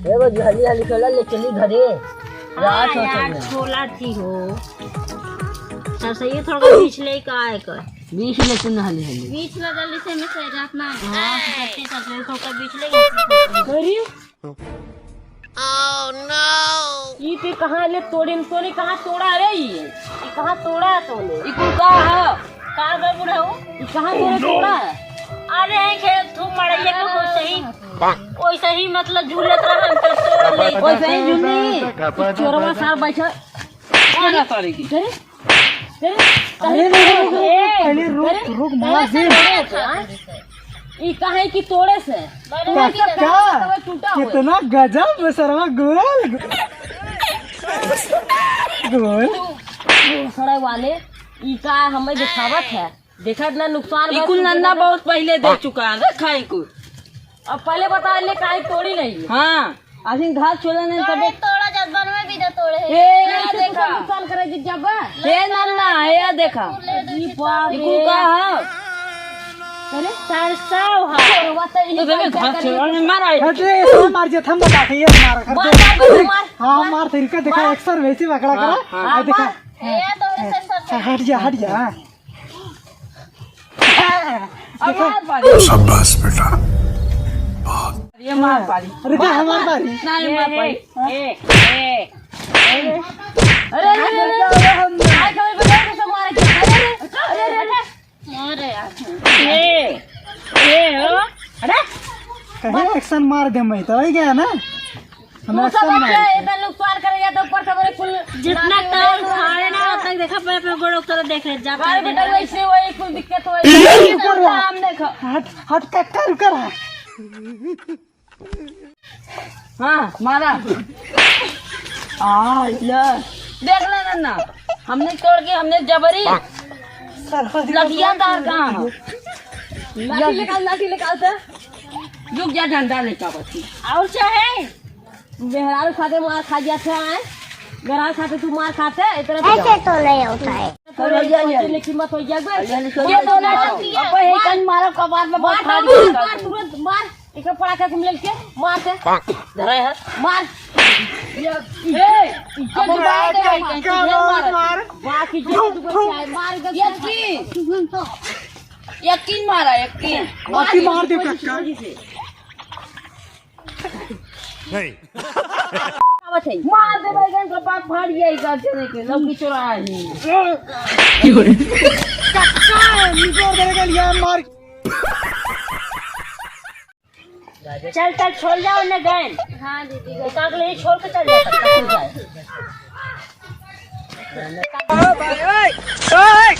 ए वो जल्दी जल्दी चला ले चली घरे। रात यार छोला थी हो सब सही है। थोड़ा बीच ले का है कर बीच ले चल हली हली बीच ला जल्दी से मैं सही अपना हां करते सब थोड़ा बीच ले करी। ओह नो ये पे कहां ले तोड़े कहां तोड़ा रे? ये कहां तोड़ा है तोने? ई को का है कार में बुढ़ा हो ये कहां तोड़ा है? अरे खेल तू मड़ैया को सही वैसे ही मतलब झूलत रहा हम तो तोड़ ले वैसे ही झूली चोरवा सार बैठा क्या सॉरी की अरे पहले रुक मार दे। ये कहां की तोड़े से क्या कितना गजब सरवा गोल गोल सड़े वाले ई का हमें दिखावत है। देखा ना नुकसान इकुल नन्ना बहुत पहले दे चुका है रखा इकुल। अब पहले बता ले काहे तोड़ी नहीं। हां आसिन घास छोला नहीं तबे तोड़ा जज्बान में भी तोड़े ए देखा नुकसान करे जब हे नन्ना हे देखा ई बाप इकुल का है अरे सरसाव हां तो देख घास छोला नहीं मारा अरे मार जे थम बता के ये मार हां मार तरीका देखा अक्सर वैसे पकड़ा करा देखा ये तोड़े से हट जा शाबाश बेटा ये मार पारी। अरे क्या हमार बारी नहीं मार पारी अरे आज हमें बता कैसे मारे क्या? अरे ए हो अरे कहीं एक्शन मार दे मैं तो वही गया ना हमें सब एक्शन मार इधर नुकसान करेगा तो ऊपर से मेरे कुल जितना टाइम खाए ना उतना देखा पे गोड़ उतर देख ले जा बाहर बेटा वैसे वही कुल दिक्कत हो हम देखो हट कर हां मारा आ ले देख ले नन्ना हमने तोड़ के हमने जबरी लगिया तार कहां है लाठी निकाल से रुक जा डंडा लेका बच्ची और चाहे बेहरारू खाते मार खा जाते हैं बेहरारू खाते तू मार खाते इतना ऐसे तो नहीं होता है तो कीमत हो जाएगा ये तो ना अब हे कन मारो कबार में बहुत खा मार तुरंत मार एक पड़ा के तुम लेके मार से धरे है मार ए अब बात है कन मार बाकी जो तू मार यकीन मारा यकीन बाकी मार दे कक्का नहीं मार दे बैगन का पात फाड़ गया इधर चले के लौकी चोरा है कक्का निकोर देगा यार मार चल चल छोड़ जाओ ने गए। हां दीदी काग ले छोड़ के चल जाता ओए